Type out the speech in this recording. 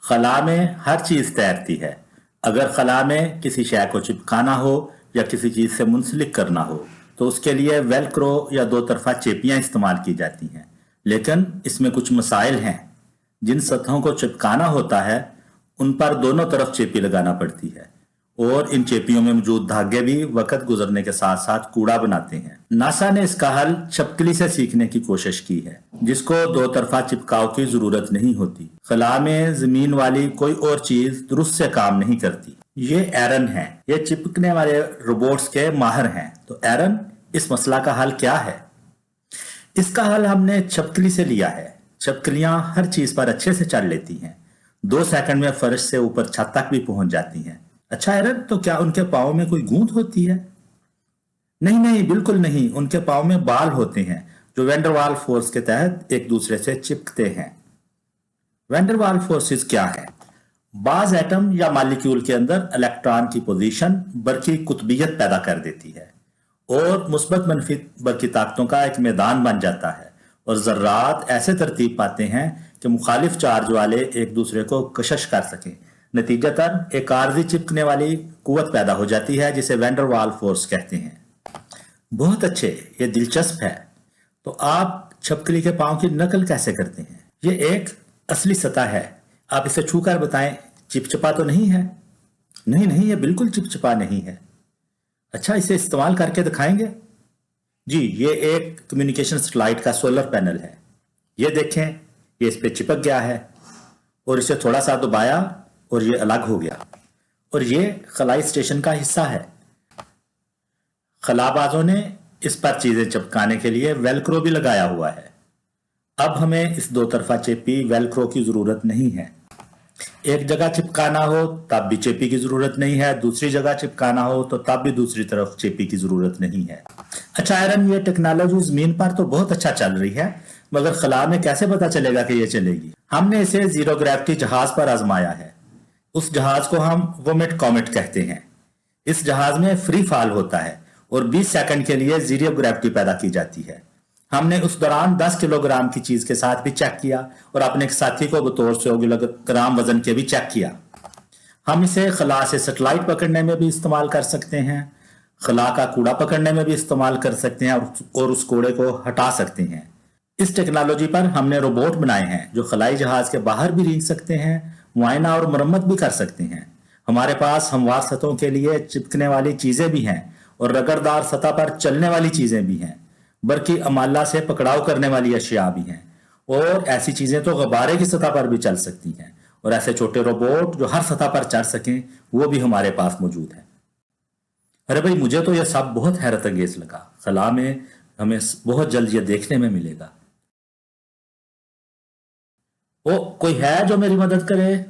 खला में हर चीज तैरती है। अगर खला में किसी शय को चिपकाना हो या किसी चीज से मुंसलिक करना हो तो उसके लिए वेलक्रो या दो तरफा चेपियां इस्तेमाल की जाती हैं। लेकिन इसमें कुछ मसाइल हैं। जिन सतहों को चिपकाना होता है उन पर दोनों तरफ चेपी लगाना पड़ती है, और इन चेपियों में मौजूद धागे भी वक्त गुजरने के साथ साथ कूड़ा बनाते हैं। नासा ने इसका हल छिपकली से सीखने की कोशिश की है, जिसको दो तरफा चिपकाव की जरूरत नहीं होती। खला में जमीन वाली कोई और चीज दुरुस्त से काम नहीं करती। ये एरन है, ये चिपकने वाले रोबोट्स के माहिर हैं। तो एरन, इस मसला का हल क्या है? इसका हल हमने छिपकली से लिया है। छिपकलियां हर चीज पर अच्छे से चल लेती हैं। 2 सेकंड में फर्श से ऊपर छत तक भी पहुंच जाती हैं। अच्छा एरन, तो क्या उनके पाँव में कोई गूंद होती है? नहीं नहीं, बिल्कुल नहीं। उनके पाँव में बाल होते हैं जो वेंडरवाल फोर्स के तहत एक दूसरे से चिपकते हैं। वेंडरवाल फोर्सेस क्या है? बाज एटम या मॉलिक्यूल के अंदर इलेक्ट्रॉन की पोजीशन बरकी कुतबियत पैदा कर देती है और मुस्बत मनफी बरकी ताकतों का एक मैदान बन जाता है, और जर्रात ऐसे तरतीब पाते हैं कि मुखालिफ चार्ज वाले एक दूसरे को कशिश कर सकें। नतीजतन एक आर्जी चिपकने वाली कुव्वत पैदा हो जाती है जिसे वेंडरवाल फोर्स कहते हैं। बहुत अच्छे, ये दिलचस्प है। तो आप छिपकली के पांव की नकल कैसे करते हैं? ये एक असली सतह है। आप इसे छूकर बताएं, चिपचिपा तो नहीं है? नहीं नहीं, ये बिल्कुल चिपचिपा नहीं है। अच्छा, इसे इस्तेमाल करके दिखाएंगे? जी, ये एक कम्युनिकेशन सैटेलाइट का सोलर पैनल है। ये देखें, ये इस पे चिपक गया है, और इसे थोड़ा सा दबाया और ये अलग हो गया, और ये खलाई स्टेशन का हिस्सा है। खलाबाजों ने इस पर चीजें चिपकाने के लिए वेलक्रो भी लगाया हुआ है। अब हमें इस दो तरफा चेपी वेलक्रो की जरूरत नहीं है। एक जगह चिपकाना हो तब भी चेपी की जरूरत नहीं है, दूसरी जगह चिपकाना हो तो तब भी दूसरी तरफ चेपी की जरूरत नहीं है। अच्छा एरन, ये टेक्नोलॉजी जमीन पर तो बहुत अच्छा चल रही है, मगर खला में कैसे पता चलेगा कि ये चलेगी? हमने इसे जीरो ग्रेविटी जहाज पर आजमाया है। उस जहाज को हम वोमेट कॉमेट कहते हैं। इस जहाज में फ्री फॉल होता है और 20 सेकंड के लिए जीरो ग्रेविटी पैदा की जाती है। हमने उस दौरान 10 किलोग्राम की चीज के साथ भी चेक किया और अपने एक साथी को बतौर 100 किलोग्राम वजन के भी चेक किया। हम इसे खला से सैटेलाइट पकड़ने में भी इस्तेमाल कर सकते हैं, खला का कूड़ा पकड़ने में भी इस्तेमाल कर सकते हैं, और उस कूड़े को हटा सकते हैं। इस टेक्नोलॉजी पर हमने रोबोट बनाए हैं जो खलाई जहाज के बाहर भी रेंग सकते हैं, मुआयना और मरम्मत भी कर सकते हैं। हमारे पास हमवार सतहों के लिए चिपकने वाली चीजें भी हैं और रगड़दार सतह पर चलने वाली चीजें भी हैं, बल्कि अमाला से पकड़ाव करने वाली अशिया भी हैं, और ऐसी चीजें तो गबारे की सतह पर भी चल सकती हैं, और ऐसे छोटे रोबोट जो हर सतह पर चढ़ सकें वो भी हमारे पास मौजूद है। अरे भाई, मुझे तो यह सब बहुत हैरत अंगेज लगा। खला में हमें बहुत जल्द ये देखने में मिलेगा। ओ, कोई है जो मेरी मदद करे?